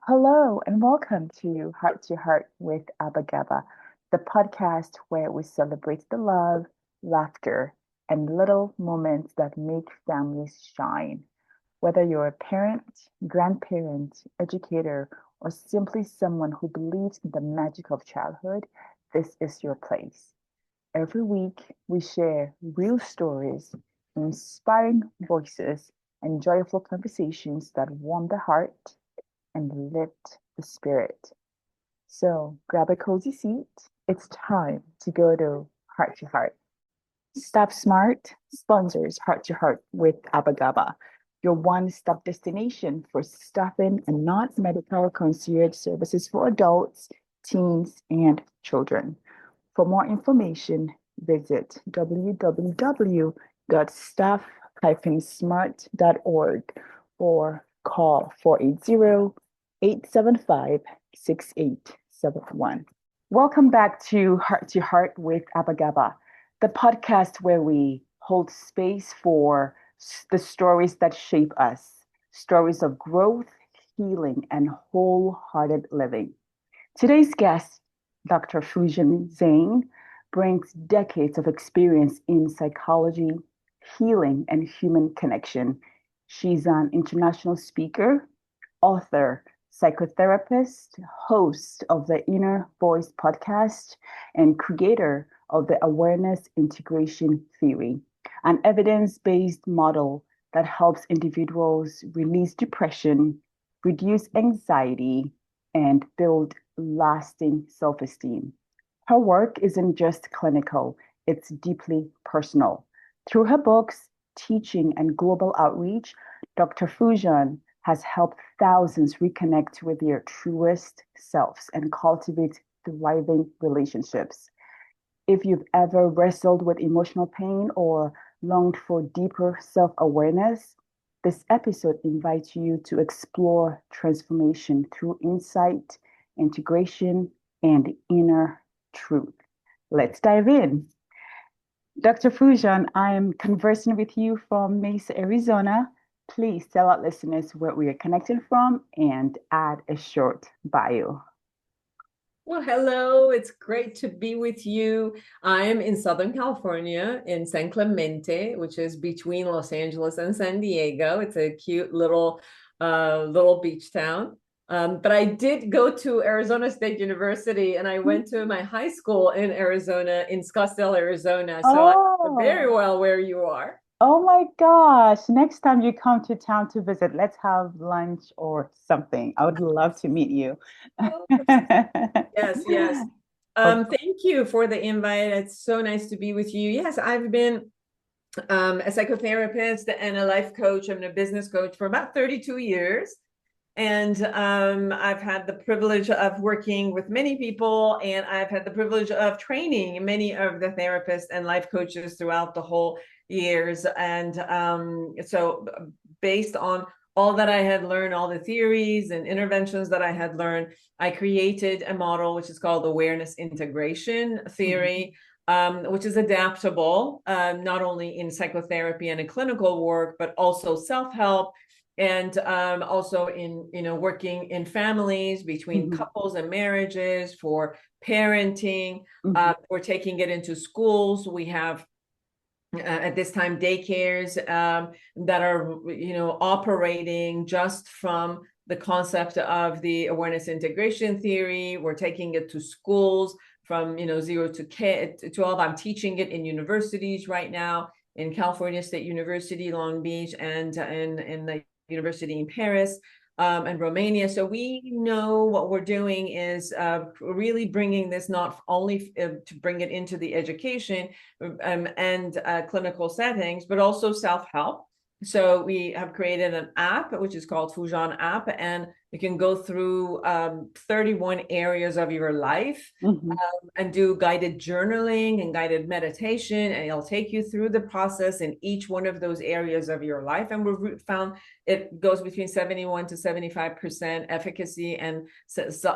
Hello and welcome to Heart with Abagaba, the podcast where we celebrate the love, laughter, and little moments that make families shine. Whether you're a parent, grandparent, educator, or simply someone who believes in the magic of childhood, this is your place. Every week, we share real stories, inspiring voices, and joyful conversations that warm the heart and lift the spirit. So grab a cozy seat. It's time to go to Heart to Heart. Stop Smart sponsors Heart to Heart with Abagaba, your one-stop destination for stuffing and non-medical concierge services for adults, teens, and children. For more information, visit www.staff-smart.org or call 480-875-6871. Welcome back to Heart with Abagaba, the podcast where we hold space for the stories that shape us, stories of growth, healing, and wholehearted living. Today's guest, Dr. Foojan Zeine, brings decades of experience in psychology, healing, and human connection. She's an international speaker, author, psychotherapist, host of the Inner Voice podcast, and creator of the Awareness Integration Theory, an evidence based model that helps individuals release depression, reduce anxiety, and build lasting self esteem. Her work isn't just clinical, it's deeply personal. Through her books, teaching, and global outreach, Dr. Foojan has helped thousands reconnect with their truest selves and cultivate thriving relationships. If you've ever wrestled with emotional pain or longed for deeper self awareness, this episode invites you to explore transformation through insight, integration, and inner truth. Let's dive in. Dr. Fujan, I'm conversing with you from Mesa, Arizona. Please tell our listeners where we are connecting from and add a short bio. Well, hello. It's great to be with you. I am in Southern California in San Clemente, which is between Los Angeles and San Diego. It's a cute little beach town. But I did go to Arizona State University and I went to my high school in Arizona, in Scottsdale, Arizona. So I know very Oh, well where you are. oh my gosh. Next time you come to town to visit, let's have lunch or something. I would love to meet you. Oh, yes, yes. Of Thank you for the invite. It's so nice to be with you. Yes, I've been a psychotherapist and a life coach. I'm a business coach for about 32 years. And I've had the privilege of working with many people, and I've had the privilege of training many of the therapists and life coaches throughout the whole years. And so, based on all that I had learned, all the theories and interventions that I had learned, I created a model which is called Awareness Integration Theory. Which is adaptable, not only in psychotherapy and in clinical work, but also self-help and also in working in families between Mhm, couples and marriages for parenting. mhm, We're taking it into schools. We have at this time daycares that are operating just from the concept of the awareness integration theory. We're taking it to schools from 0 to 12. I'm teaching it in universities right now, in California State University, Long Beach, and in the university in Paris and Romania. So we know what we're doing is really bringing this not only to bring it into the education and clinical settings, but also self-help. So we have created an app, which is called Foojan app, and you can go through 31 areas of your life mhm. and do guided journaling and guided meditation, and it'll take you through the process in each one of those areas of your life. And we've found it goes between 71 to 75% efficacy and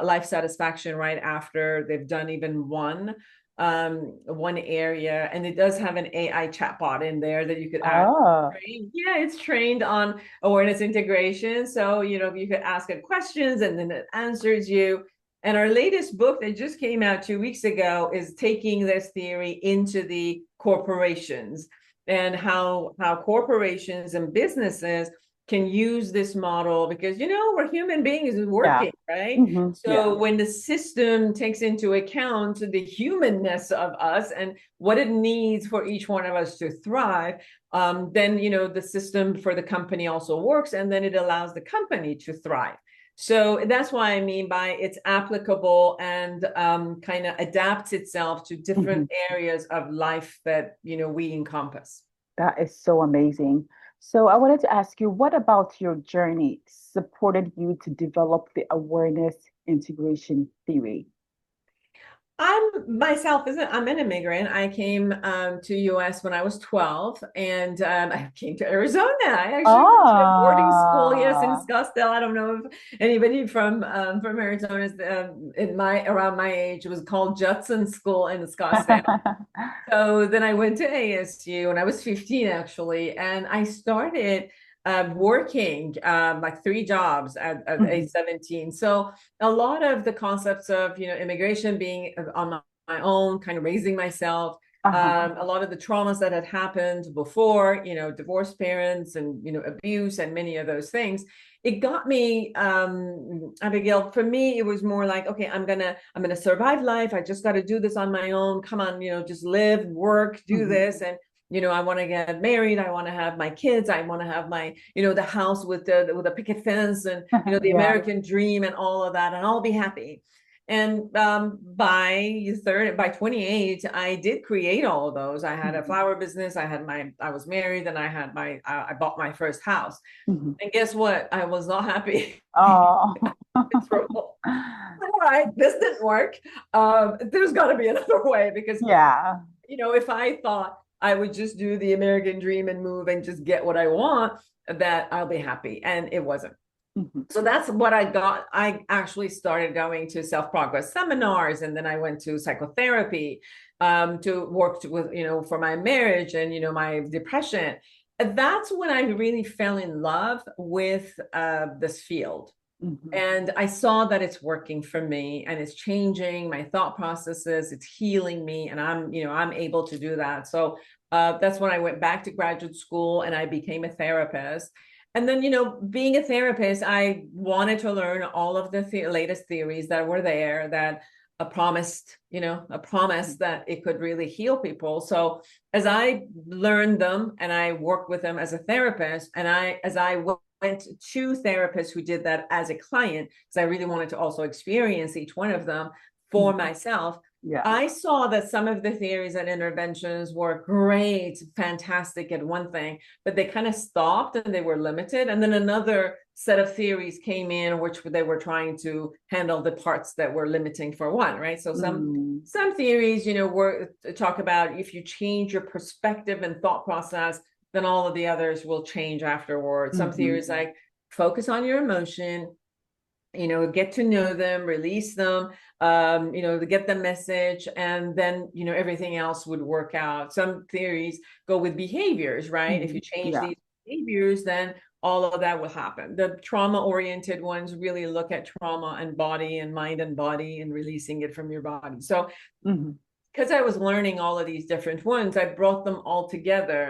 life satisfaction right after they've done even one one area, and it does have an AI chatbot in there that you could ask. Oh, Yeah, it's trained on awareness integration. So, you could ask it questions and then it answers you. And our latest book that just came out 2 weeks ago is taking this theory into the corporations, and how corporations and businesses can use this model, because we're human beings yeah. working, right? Yeah. So when the system takes into account the humanness of us and what it needs for each one of us to thrive, then the system for the company also works, and then it allows the company to thrive. So that's why I mean by it's applicable and kind of adapts itself to different areas of life that we encompass. That is so amazing. So I wanted to ask you, what about your journey supported you to develop the awareness integration theory? I'm an immigrant. I came to US when I was 12, and I came to Arizona. I actually went to a boarding school, yes, in Ah. Scottsdale. I don't know if anybody from Arizona is around my age. It was called Judson School in Scottsdale. So then I went to ASU when I was 15, actually, and I started working like 3 jobs at age 17. So a lot of the concepts of immigration, being on my own, kind of raising myself, Uh-huh. a lot of the traumas that had happened before, divorced parents and abuse and many of those things, it got me, Abigail. For me, it was more like, okay, I'm gonna survive life. I just got to do this on my own. Come on, just live, work, do this. And I want to get married. I want to have my kids. I want to have my, the house with the picket fence, and the Yeah. American dream and all of that, and I'll be happy. And by 28, I did create all of those. I had a flower business. I was married, and I bought my first house. Mhm. And guess what? I was not happy. Oh. All right, this didn't work. There's got to be another way, because Yeah. if I thought I would just do the American dream and move and just get what I want, that I'll be happy. And it wasn't. Mhm. So that's what I got. I actually started going to self-progress seminars, and then I went to psychotherapy to work with, for my marriage and, my depression. That's when I really fell in love with this field. Mhm. And I saw that it's working for me, and it's changing my thought processes, it's healing me, and I'm able to do that. So that's when I went back to graduate school and I became a therapist. And then, being a therapist, I wanted to learn all of the latest theories that were there, that a promise that it could really heal people. So as I learned them and I worked with them as a therapist, and as I went to therapists who did that as a client, because I really wanted to also experience each one of them for myself, Yeah. I saw that some of the theories and interventions were great, fantastic at one thing, but they kind of stopped and they were limited. And then another set of theories came in, which they were trying to handle the parts that were limiting for one, right? So some theories, were talk about if you change your perspective and thought process, then all of the others will change afterwards. Some theories like focus on your emotion, get to know them, release them, to get the message, and then, everything else would work out. Some theories go with behaviors, right? If you change Yeah. these behaviors, then all of that will happen. The trauma-oriented ones really look at trauma and body and mind and body and releasing it from your body. So because I was learning all of these different ones, I brought them all together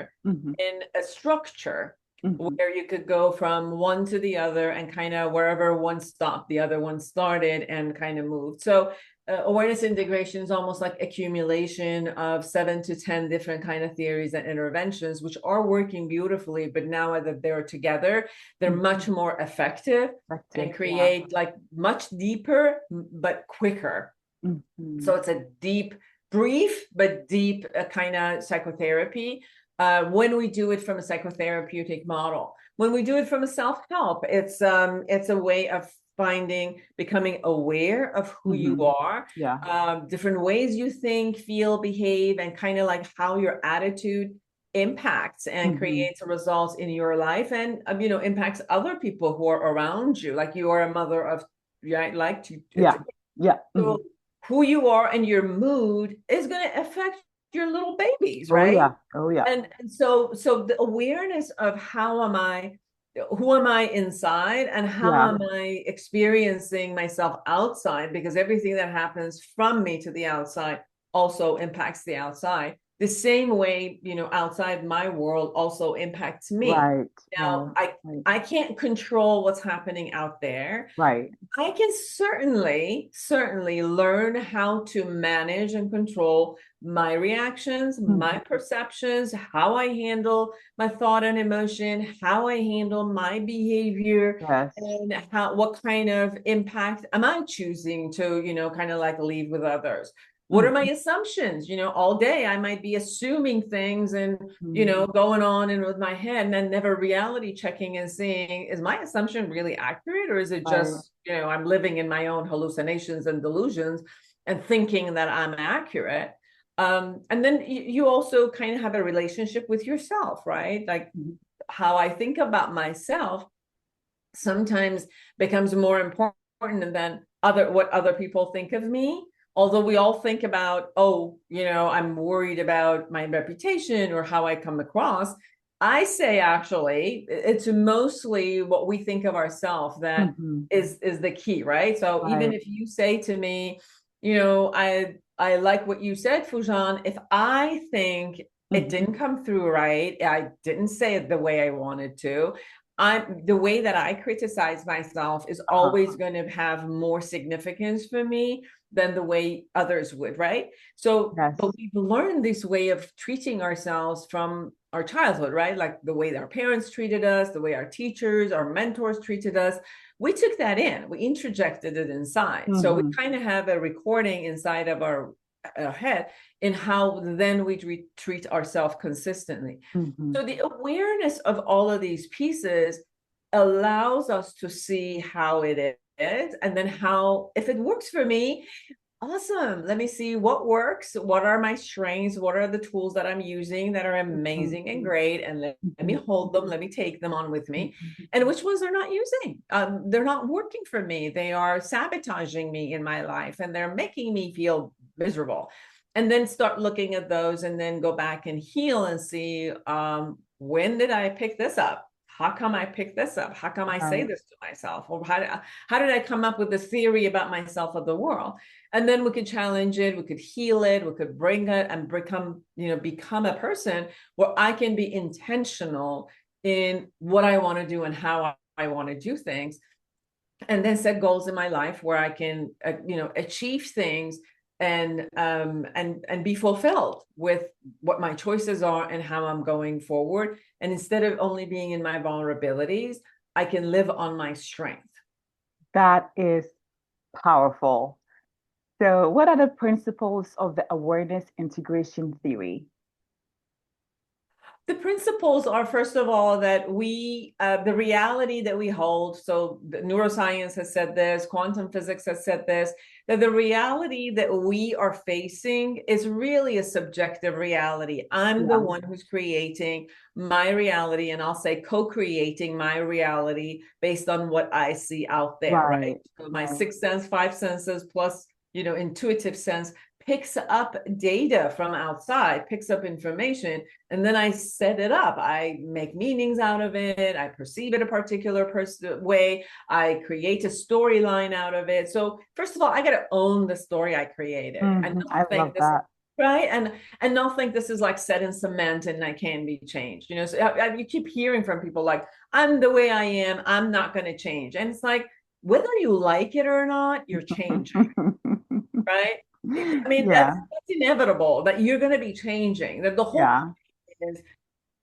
in a structure where you could go from one to the other, and kind of wherever one stopped, the other one started, and kind of moved. So awareness integration is almost like accumulation of 7 to 10 different kind of theories and interventions, which are working beautifully, but now that they're together, they're much more effective and create like much deeper but quicker. So it's a brief but deep kind of psychotherapy. When we do it from a psychotherapeutic model, when we do it from a self-help, it's a way of becoming aware of who you are, Yeah. different ways you think, feel, behave, and kind of like how your attitude impacts and creates results in your life, and impacts other people who are around you. Like you are a mother of, right, like Yeah. Yeah. so who you are and your mood is going to affect your little babies, Oh right? yeah. Oh yeah. And so the awareness of who am I inside and how Yeah. am I experiencing myself outside, because everything that happens from me to the outside also impacts the outside. The same way, outside my world also impacts me. Right. Now, Right. Right. I can't control what's happening out there. Right. I can certainly learn how to manage and control my reactions, my Mhm. perceptions, how I handle my thought and emotion, how I handle my behavior, Yes. and what kind of impact am I choosing to, kind of like leave with others. What are my Mhm. assumptions? All day I might be assuming things and Mhm. going on and with my head and then never reality checking and seeing, is my assumption really accurate, or is it Right. just, I'm living in my own hallucinations and delusions and thinking that I'm accurate. And then you also kind of have a relationship with yourself, right? Like Mhm. how I think about myself sometimes becomes more important than what other people think of me. Although we all think about, oh, I'm worried about my reputation or how I come across. I say actually, it's mostly what we think of ourselves that Mhm. is the key, right? So even Right. if you say to me, I like what you said, Foojan, if I think it Mhm. didn't come through right, I didn't say it the way I wanted to, the way that I criticize myself is Uh-huh. always going to have more significance for me than the way others would, right? So, but Yes. we've learned this way of treating ourselves from our childhood, right? Like the way that our parents treated us, the way our teachers, our mentors treated us. We took that in, we interjected it inside. So we Mhm. kind of have a recording inside of our head in how then we treat ourselves consistently. Mhm. So the awareness of all of these pieces allows us to see how it is, and then how, if it works for me, awesome. Let me see what works. What are my strengths? What are the tools that I'm using that are Mhm. amazing and great? And let me Mhm. hold them. Let me take them on with me. Mhm. And which ones are not using? They're not working for me. They are sabotaging me in my life and they're making me feel miserable. And then start looking at those and then go back and heal and see, when did I pick this up? How come I picked this up? How come I say Right. this to myself? Or how did I come up with this theory about myself of the world? And then we could challenge it, we could heal it, we could bring it and become a person where I can be intentional in what I want to do and how I want to do things, and then set goals in my life where I can achieve things and be fulfilled with what my choices are and how I'm going forward. And instead of only being in my vulnerabilities, I can live on my strength. That is powerful. So, what are the principles of the awareness integration theory? The principles are, first of all, that the reality that we hold, so the neuroscience has said this, quantum physics has said this, that the reality that we are facing is really a subjective reality. I'm the Yeah. one who's creating my reality, and I'll say co-creating my reality based on what I see out there, right? Right. So my Right. sixth sense, five senses, plus, intuitive sense picks up data from outside, picks up information, and then I set it up. I make meanings out of it. I perceive it a particular way. I create a storyline out of it. So first of all, I got to own the story I created and I not think love this, that. right, and not think this is like set in cement and I can be changed. So you keep hearing from people like, I'm the way I am, I'm not going to change. And it's like, whether you like it or not, you're changing, right? I mean, that's, Yeah. that's inevitable that you're going to be changing. That the whole Yeah. point is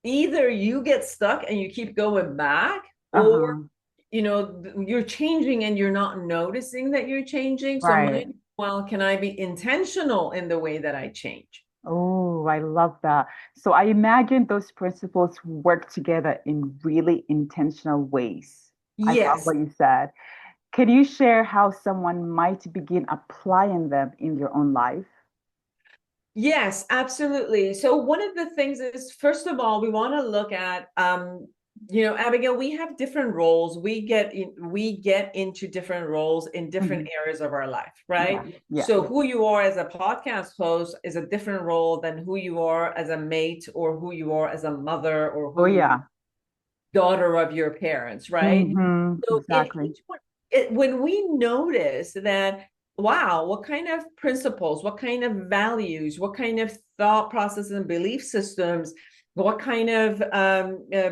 either you get stuck and you keep going back, or Uh-huh. you're changing and you're not noticing that you're changing. So Right. can I be intentional in the way that I change? Oh, I love that. So I imagine those principles work together in really intentional ways. I love Yes. what you said. Can you share how someone might begin applying them in their own life? Yes, absolutely. So one of the things is, first of all, we want to look at Abigail, we have different roles. We get into different roles in different areas of our life, right? Yeah. Yeah. So who you are as a podcast host is a different role than who you are as a mate, or who you are as a mother, or Oh, who you yeah. daughter of your parents, right? So in Exactly. each one, when we notice that, wow, what kind of principles, what kind of values, what kind of thought processes and belief systems, what kind of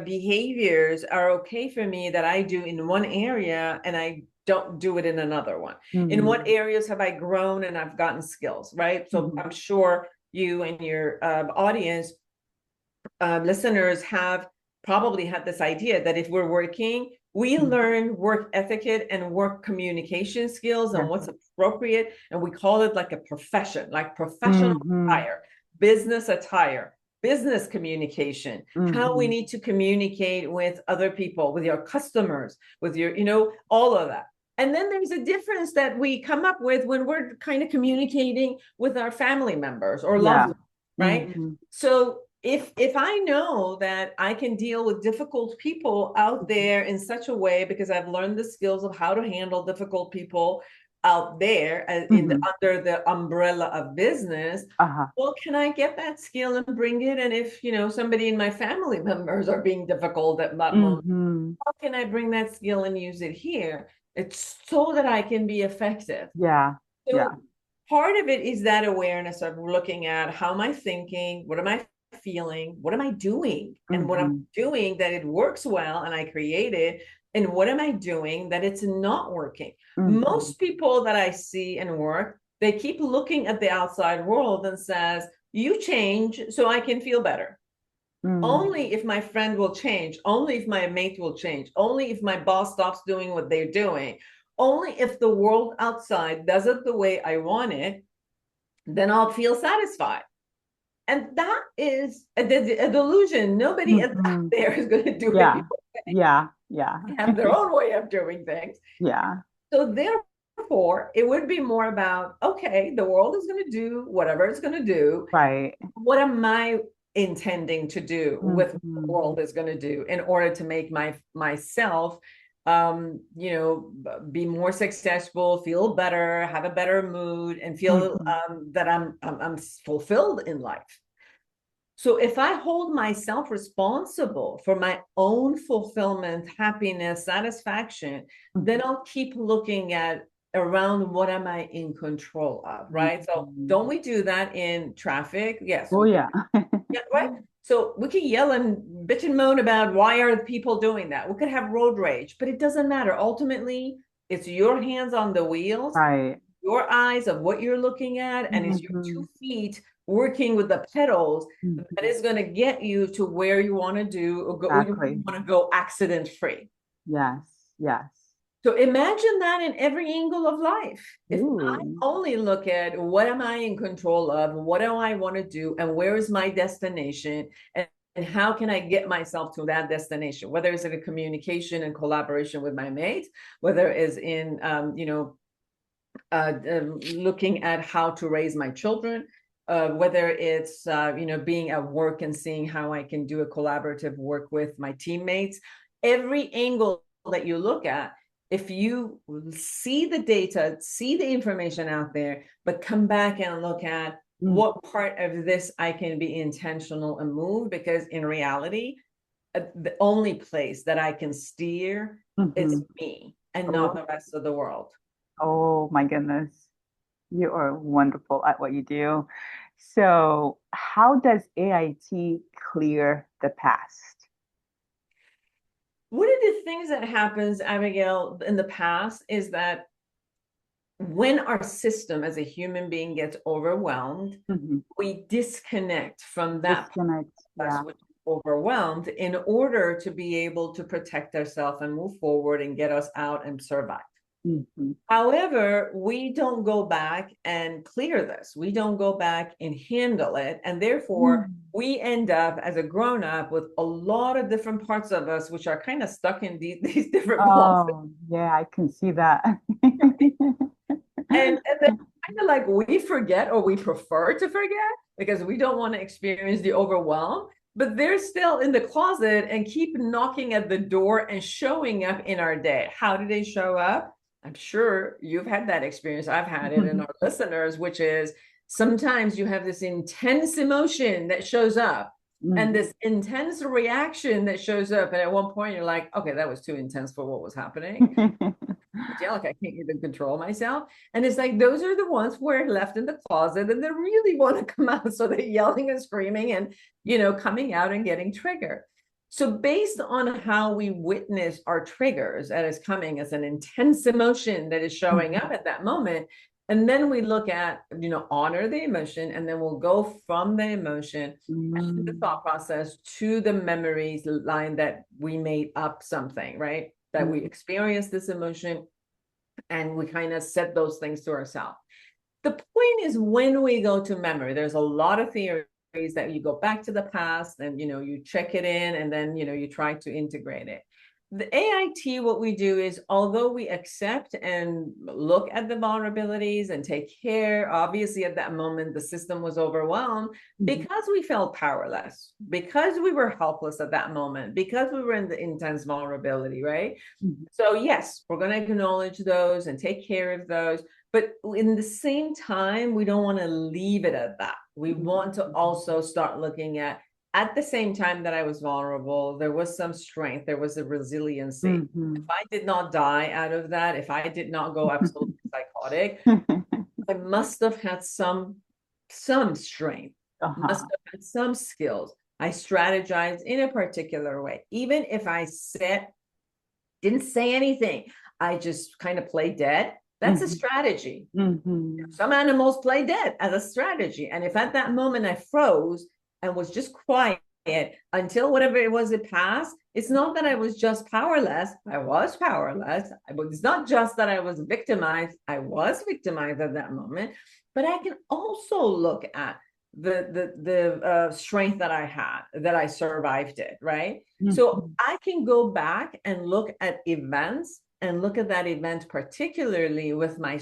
behaviors are okay for me that I do in one area and I don't do it in another one? In what areas have I grown and I've gotten skills, right? So I'm sure you and your audience listeners have probably had this idea that if we're working, we learn work etiquette and work communication skills and Yes. what's appropriate. And we call it like a profession, like professional Mm-hmm. attire, business communication, how we need to communicate with other people, with your customers, with your, all of that. And then there's a difference that we come up with when we're kind of communicating with our family members or loved Yeah. ones, right? So if I know that I can deal with difficult people out there in such a way, because I've learned the skills of how to handle difficult people out there under the umbrella of business, Uh-huh. well, can I get that skill and bring it? And if somebody in my family members are being difficult at that moment, how can I bring that skill and use it here? It's so that I can be effective. Yeah. Yeah. So part of it is that awareness of looking at, how am I thinking? What am I feeling? What am I doing? And what I'm doing that it works well and I create it. And what am I doing that it's not working? Most people that I see and work, they keep looking at the outside world and says, you change so I can feel better. Only if my friend will change, only if my mate will change, only if my boss stops doing what they're doing, only if the world outside does it the way I want it, then I'll feel satisfied. And that is a delusion. Nobody out there is going to do it Yeah. your way. Yeah. Yeah. They have their own way of doing things. Yeah. So therefore, it would be more about, okay, the world is going to do whatever it's going to do. Right. What am I intending to do with what the world is going to do in order to make myself be more successful, feel better, have a better mood, and feel that I'm fulfilled in life. So if I hold myself responsible for my own fulfillment, happiness, satisfaction, then I'll keep looking at around what am I in control of, right? So don't we do that in traffic? Yes. Oh, yeah. Yeah, right. So we can yell and bitch and moan about why are people doing that. We could have road rage, but it doesn't matter. Ultimately, it's your hands on the wheels, Right. your eyes of what you're looking at, and it's your 2 feet working with the pedals that is going to get you to where you want to do, or go, you Exactly. want to go accident free. Yes. Yes. So imagine that in every angle of life. If I Ooh. only look at what am I in control of, what do I want to do, and where is my destination, and how can I get myself to that destination, whether it's in a communication and collaboration with my mates, whether it's in, looking at how to raise my children, whether it's, being at work and seeing how I can do a collaborative work with my teammates, every angle that you look at, if you see the data, see the information out there, but come back and look at what part of this I can be intentional and move, because in reality, the only place that I can steer is me and not the rest of the world. Oh my goodness. You are wonderful at what you do. So, how does AIT clear the past? One of the things that happens, Abigail, in the past is that when our system as a human being gets overwhelmed, we disconnect from that Disconnect. process, Yeah. which is overwhelmed, in order to be able to protect ourselves and move forward and get us out and survive. However, we don't go back and clear this. We don't go back and handle it. And therefore, we end up as a grown up with a lot of different parts of us, which are kind of stuck in these different blocks. Oh, yeah, I can see that. And then kind of like we forget, or we prefer to forget, because we don't want to experience the overwhelm. but they're still in the closet and keep knocking at the door and showing up in our day. How do they show up? I'm sure you've had that experience. I've had it, and our listeners, which is sometimes you have this intense emotion that shows up and this intense reaction that shows up. And at one point you're like, okay, that was too intense for what was happening. Yeah, like I can't even control myself. And it's like, those are the ones who are left in the closet and they really want to come out. So they're yelling and screaming and, coming out and getting triggered. So based on how we witness our triggers, that is coming as an intense emotion that is showing up at that moment. And then we look at, honor the emotion, and then we'll go from the emotion and the thought process to the memories line that we made up something, right? That we experienced this emotion and we kind of set those things to ourselves. The point is, when we go to memory, there's a lot of theories that you go back to the past and, you check it in, and then, you try to integrate it. The AIT, what we do is, although we accept and look at the vulnerabilities and take care, obviously at that moment, the system was overwhelmed because we felt powerless, because we were helpless at that moment, because we were in the intense vulnerability, right? So yes, we're going to acknowledge those and take care of those. But in the same time, we don't want to leave it at that. We want to also start looking at the same time that I was vulnerable, there was some strength, there was a resiliency. If I did not die out of that, if I did not go absolutely psychotic, I must have had some strength, must have had some skills. I strategized in a particular way. Even if I didn't say anything, I just kind of played dead. That's a strategy. Some animals play dead as a strategy. And if at that moment I froze and was just quiet until whatever it was it passed, it's not that I was just powerless. I was powerless. It's not just that I was victimized. I was victimized at that moment. But I can also look at the strength that I had, that I survived it, right? So I can go back and look at events and look at that event particularly with my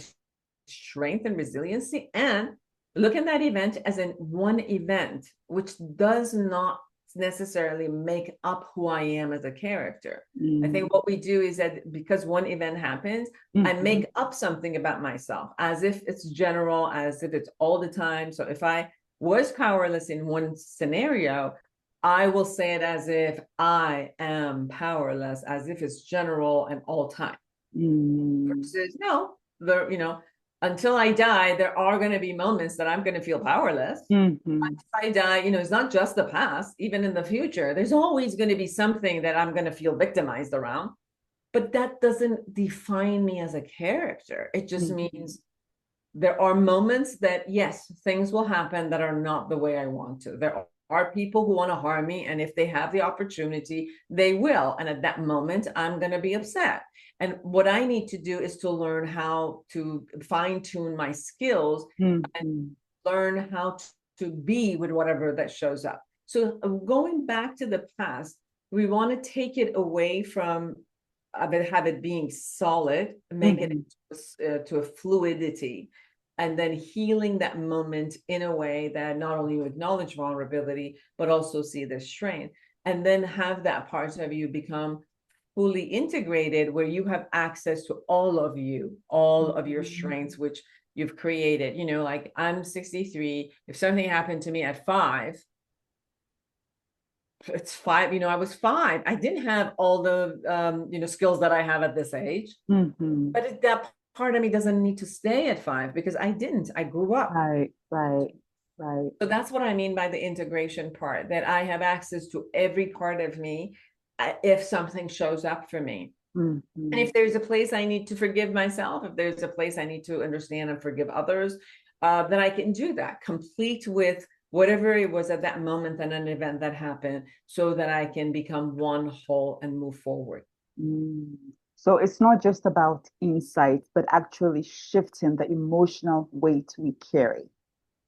strength and resiliency, and look at that event as in one event, which does not necessarily make up who I am as a character. I think what we do is that because one event happens, I make up something about myself as if it's general, as if it's all the time. So if I was powerless in one scenario, I will say it as if I am powerless, as if it's general and all time. Versus, no, until I die, there are going to be moments that I'm going to feel powerless. Once I die, it's not just the past, even in the future, there's always going to be something that I'm going to feel victimized around. But that doesn't define me as a character. It just means there are moments that, yes, things will happen that are not the way I want to. There are people who want to harm me, and if they have the opportunity, they will. And at that moment, I'm going to be upset. And what I need to do is to learn how to fine-tune my skills and learn how to be with whatever that shows up. So going back to the past, we want to take it away from have it being solid, make it to a fluidity, and then healing that moment in a way that not only you acknowledge vulnerability, but also see the strength, and then have that part of you become fully integrated, where you have access to all of your strengths, which you've created. Like I'm 63. If something happened to me at 5, it's 5. I was 5. I didn't have all the skills that I have at this age. But that part of me doesn't need to stay at 5 because I didn't. I grew up. Right. So that's what I mean by the integration part, that I have access to every part of me if something shows up for me. And if there's a place I need to forgive myself, if there's a place I need to understand and forgive others, then I can do that, complete with whatever it was at that moment and an event that happened, so that I can become one whole and move forward. So it's not just about insight, but actually shifting the emotional weight we carry.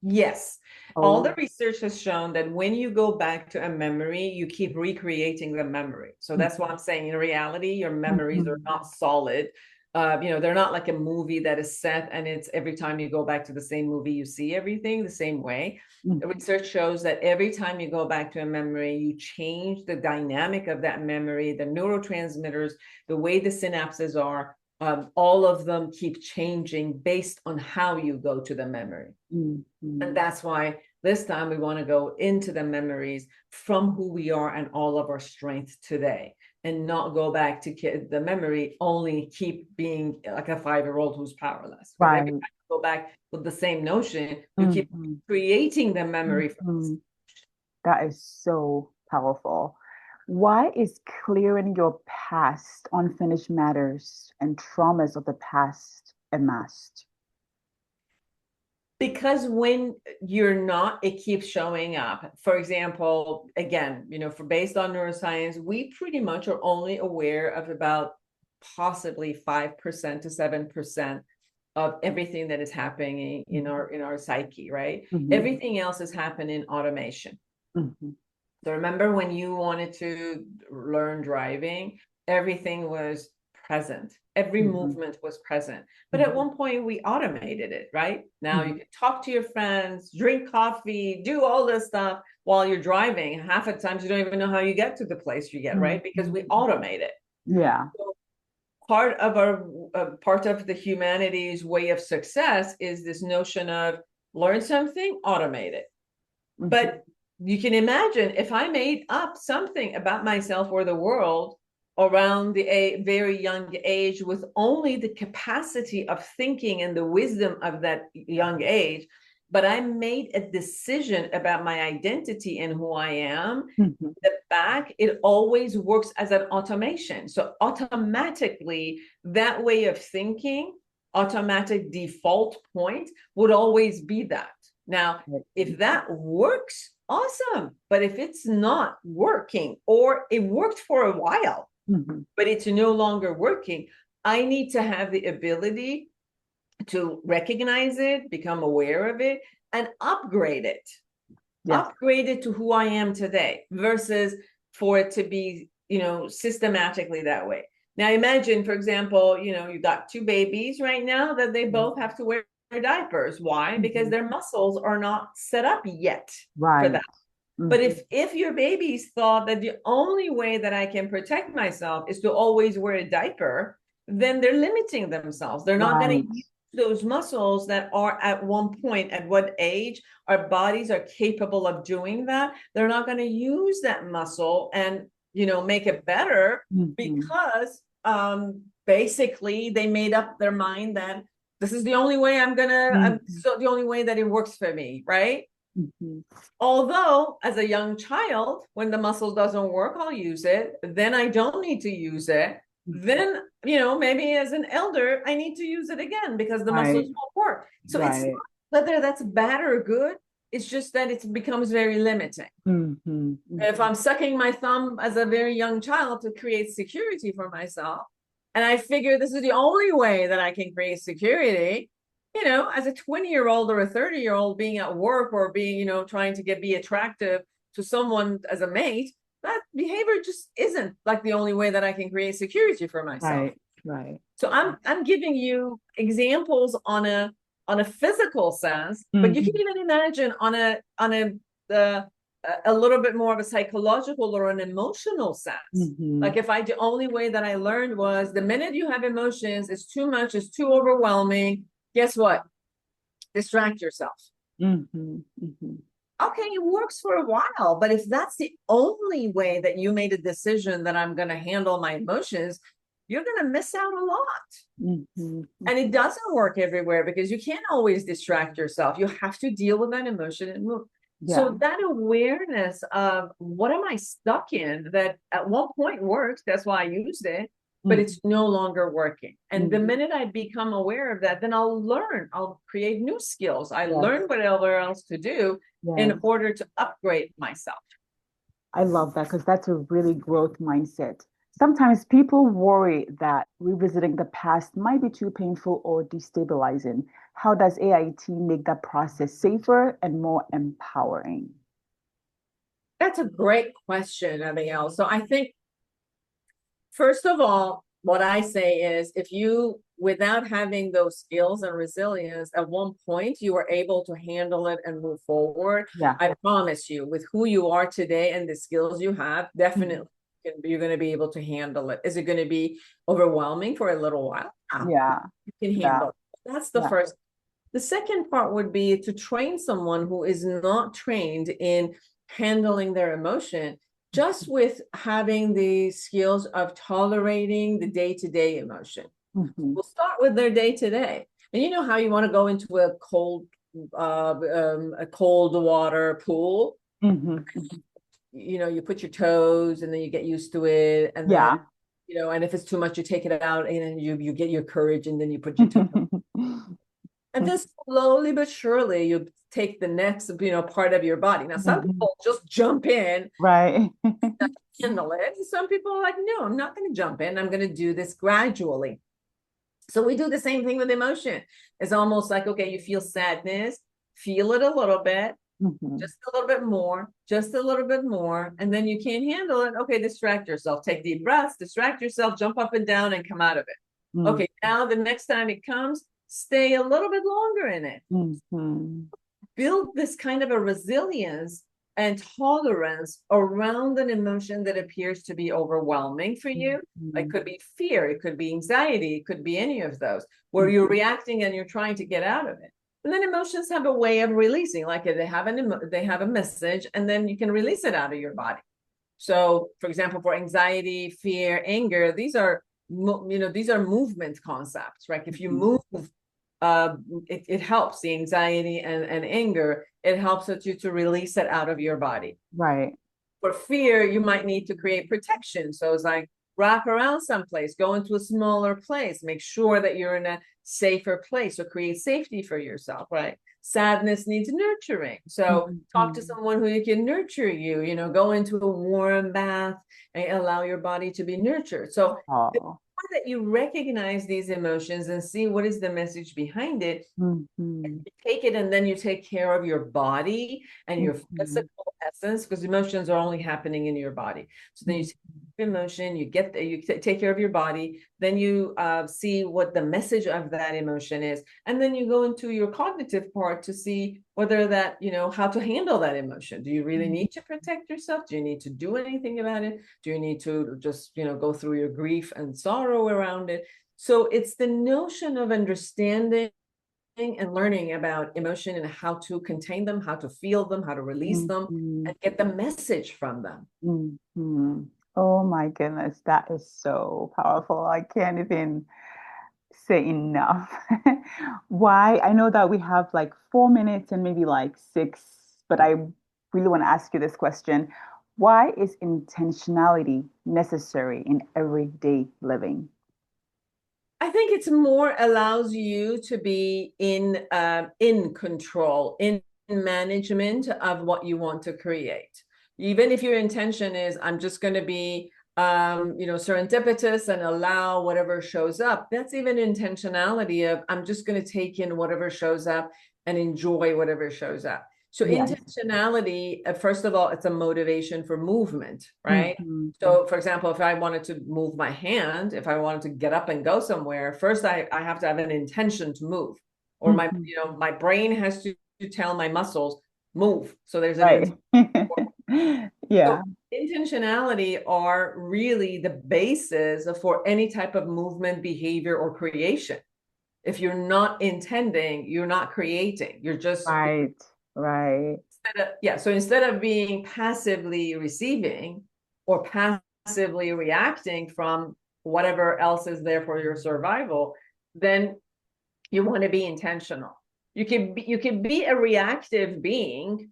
Yes. All the research has shown that when you go back to a memory, you keep recreating the memory. So that's why I'm saying, in reality, your memories are not solid. They're not like a movie that is set and it's every time you go back to the same movie, you see everything the same way. The research shows that every time you go back to a memory, you change the dynamic of that memory, the neurotransmitters, the way the synapses are, all of them keep changing based on how you go to the memory. And that's why this time we want to go into the memories from who we are and all of our strengths today, and not go back to the memory, only keep being like a 5-year-old who's powerless. Right? Every time you go back with the same notion, you keep creating the memory. That is so powerful. Why is clearing your past, unfinished matters, and traumas of the past a must? Because when you're not, it keeps showing up. For example, again, for based on neuroscience, we pretty much are only aware of about possibly 5% to 7% of everything that is happening in our psyche, right? Everything else is happening in automation. So remember when you wanted to learn driving, everything was present. Every movement was present. But at one point we automated it, right? Now you can talk to your friends, drink coffee, do all this stuff while you're driving. Half of the times you don't even know how you get to the place you get, right? Because we automate it. Yeah. So part of the humanity's way of success is this notion of learn something, automate it. But you can imagine if I made up something about myself or the world around a very young age with only the capacity of thinking and the wisdom of that young age, but I made a decision about my identity and who I am, the back, it always works as an automation. So automatically, that way of thinking, automatic default point would always be that. Now, if that works, awesome. But if it's not working, or it worked for a while, but it's no longer working, I need to have the ability to recognize it, become aware of it, and upgrade it. Yes. Upgrade it to who I am today versus for it to be, systematically that way. Now imagine, for example, you've got 2 babies right now that they both have to wear diapers. Why? Because their muscles are not set up yet for that. But if your babies thought that the only way that I can protect myself is to always wear a diaper, then they're limiting themselves. They're not going to use those muscles that are at one point, at what age our bodies are capable of doing that. They're not going to use that muscle and, make it better because basically they made up their mind that this is the only way so the only way that it works for me, right? Although as a young child, when the muscle doesn't work, I'll use it. Then I don't need to use it. Then, maybe as an elder, I need to use it again because the muscles won't work. So it's not whether that's bad or good. It's just that it becomes very limiting. If I'm sucking my thumb as a very young child to create security for myself, and I figure this is the only way that I can create security, as a 20-year-old or a 30-year-old being at work or being, trying to be attractive to someone as a mate, that behavior just isn't like the only way that I can create security for myself. Right. So I'm giving you examples on a physical sense, but you can even imagine on a little bit more of a psychological or an emotional sense. Like if the only way that I learned was the minute you have emotions, it's too much, it's too overwhelming. Guess what? Distract yourself. Okay, it works for a while, but if that's the only way that you made a decision that I'm going to handle my emotions, you're going to miss out a lot. And it doesn't work everywhere because you can't always distract yourself. You have to deal with that emotion and move. So that awareness of what am I stuck in that at one point worked, that's why I used it, but it's no longer working. And the minute I become aware of that, then I'll create new skills. I learn whatever else to do in order to upgrade myself. I love that because that's a really growth mindset. Sometimes people worry that revisiting the past might be too painful or destabilizing. How does AIT make that process safer and more empowering? That's a great question, Abigail. So I think, first of all, what I say is, if you, without having those skills and resilience, at one point you were able to handle it and move forward, Yeah. I promise you, with who you are today and the skills you have, definitely you're going to be able to handle it. Is it going to be overwhelming for a little while? Yeah. You can Yeah. handle it. That's the Yeah. first. The second part would be to train someone who is not trained in handling their emotion, just with having the skills of tolerating the day-to-day emotion. Mhm. We'll start with their day-to-day. And you know how you want to go into a cold water pool? Mhm. You know, you put your toes and then you get used to it. And then, Yeah. you know, and if it's too much, you take it out and then you get your courage and then you put your toe. And then slowly but surely you take the next, you know, part of your body. Now, some Mhm. people just jump in, Right. handle it. Some people are like, no, I'm not going to jump in. I'm going to do this gradually. So we do the same thing with emotion. It's almost like, okay, you feel sadness, feel it a little bit, Mhm. just a little bit more, just a little bit more. And then you can't handle it. Okay, distract yourself, take deep breaths, distract yourself, jump up and down and come out of it. Mhm. Okay, now the next time it comes, stay a little bit longer in it. Mhm. Build this kind of a resilience and tolerance around an emotion that appears to be overwhelming for you. It could be fear, it could be anxiety, it could be any of those, where you're reacting and you're trying to get out of it. And then emotions have a way of releasing, like they have a message, and then you can release it out of your body. So, for example, for anxiety, fear, anger, these are these are movement concepts, right? If you move, it helps the anxiety and anger. It helps you to release it out of your body. Right. For fear, you might need to create protection. So it's like wrap around someplace, go into a smaller place, make sure that you're in a safer place, or create safety for yourself, right? Sadness needs nurturing. So talk to someone who can nurture you, you know, go into a warm bath and allow your body to be nurtured. So the Oh. more that you recognize these emotions and see what is the message behind it, Mhm. you take it and then you take care of your body and your physical essence, because emotions are only happening in your body. So then you take emotion, you take care of your body, then you see what the message of that emotion is, and then you go into your cognitive part to see whether that, you know, how to handle that emotion. Do you really need to protect yourself? Do you need to do anything about it? Do you need to just, you know, go through your grief and sorrow around it? So it's the notion of understanding and learning about emotion and how to contain them, how to feel them, how to release them, and get the message from them. Mhm. Oh my goodness, that is so powerful. I can't even say enough. Why? I know that we have like 4 minutes and maybe like six, but I really want to ask you this question. Why is intentionality necessary in everyday living? I think it's more allows you to be in control, in management of what you want to create. Even if your intention is, I'm just going to be, you know, serendipitous and allow whatever shows up. That's even intentionality of, I'm just going to take in whatever shows up and enjoy whatever shows up. So Yes. intentionality, first of all, it's a motivation for movement, right? Mhm. So, for example, if I wanted to move my hand, if I wanted to get up and go somewhere, first I have to have an intention to move, or my, Mhm. you know, my brain has to tell my muscles move. So there's an Right. so Yeah. intentionality are really the basis for any type of movement, behavior, or creation. If you're not intending, you're not creating. You're just Right. Right. so instead of being passively receiving or passively reacting from whatever else is there for your survival, then you want to be intentional. You could be a reactive being,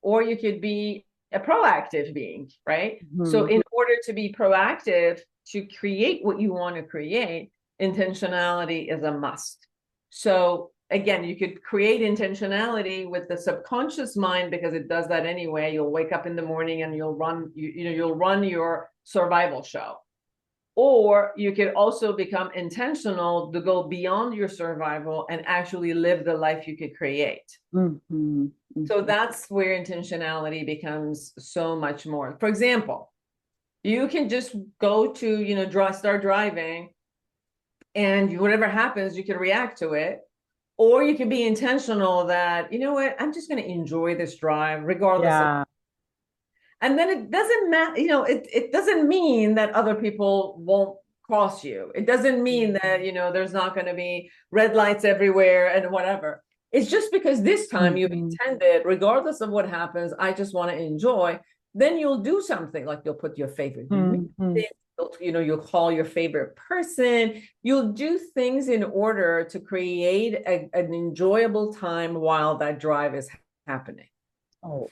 or you could be a proactive being, right? So Mhm. in order to be proactive, to create what you want to create, intentionality is a must. So again, you could create intentionality with the subconscious mind, because it does that anyway. You'll wake up in the morning and you'll run your survival show. Or you could also become intentional to go beyond your survival and actually live the life you could create. Mhm. So that's where intentionality becomes so much more. For example, You can just go to, start driving, and whatever happens, you can react to it. Or you can be intentional that, you know what, I'm just going to enjoy this drive regardless of, Yeah. and then it doesn't matter, it doesn't mean that other people won't cross you. It doesn't mean that, there's not going to be red lights everywhere and whatever. It's just because this time you've Mhm. intended, regardless of what happens, I just want to enjoy. Then you'll do something like you'll put your favorite music, Mhm. you'll call your favorite person. You'll do things in order to create an enjoyable time while that drive is happening. Oh,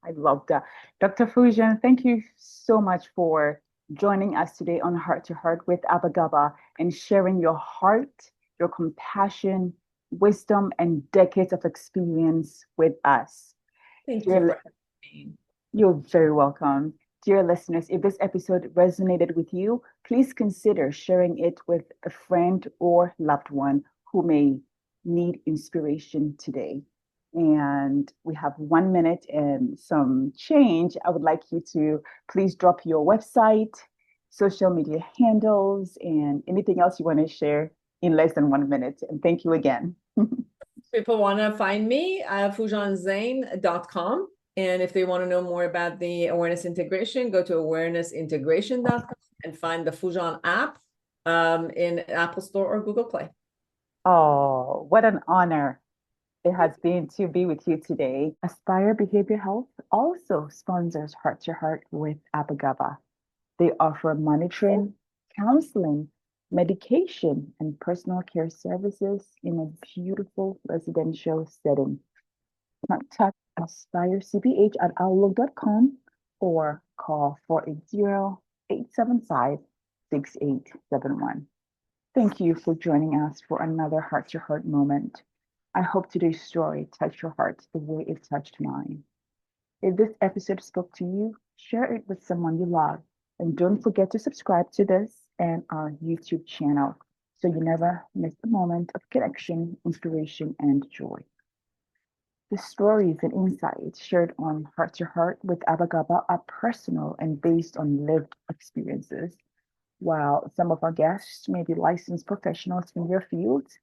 I love that. Dr. Foojan, thank you so much for joining us today on Heart to Heart with Abagaba and sharing your heart, your compassion, wisdom, and decades of experience with us. Thank you Dear, for having me. you're very welcome. Dear listeners, if this episode resonated with you, please consider sharing it with a friend or loved one who may need inspiration today. And we have 1 minute and some change. I would like you to please drop your website, social media handles, and anything else you want to share in less than 1 minute. And thank you again. People want to find me at foojanzeine.com. And if they want to know more about the awareness integration, go to awarenessintegration.com and find the Foojan app in Apple Store or Google Play. Oh, what an honor it has been to be with you today. Aspire Behavior Health also sponsors Heart to Heart with Abagaba. They offer monitoring, counseling, medication, and personal care services in a beautiful residential setting. Contact Aspire CBH at outlook.com or call 480-875-6871. Thank you for joining us for another Heart to Heart moment. I hope today's story touched your heart the way it touched mine. If this episode spoke to you, share it with someone you love. And don't forget to subscribe to this and our YouTube channel so you never miss a moment of connection, inspiration, and joy. The stories and insights shared on Heart to Heart with Abagaba are personal and based on lived experiences. While some of our guests may be licensed professionals in their fields,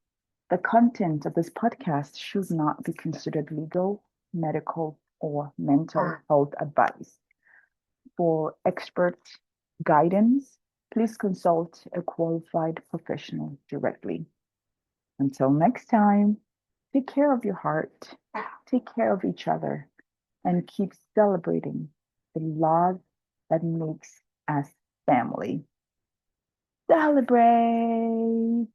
the content of this podcast should not be considered legal, medical, or mental health advice. For expert guidance, please consult a qualified professional directly. Until next time, take care of your heart, take care of each other, and keep celebrating the love that makes us family. Celebrate!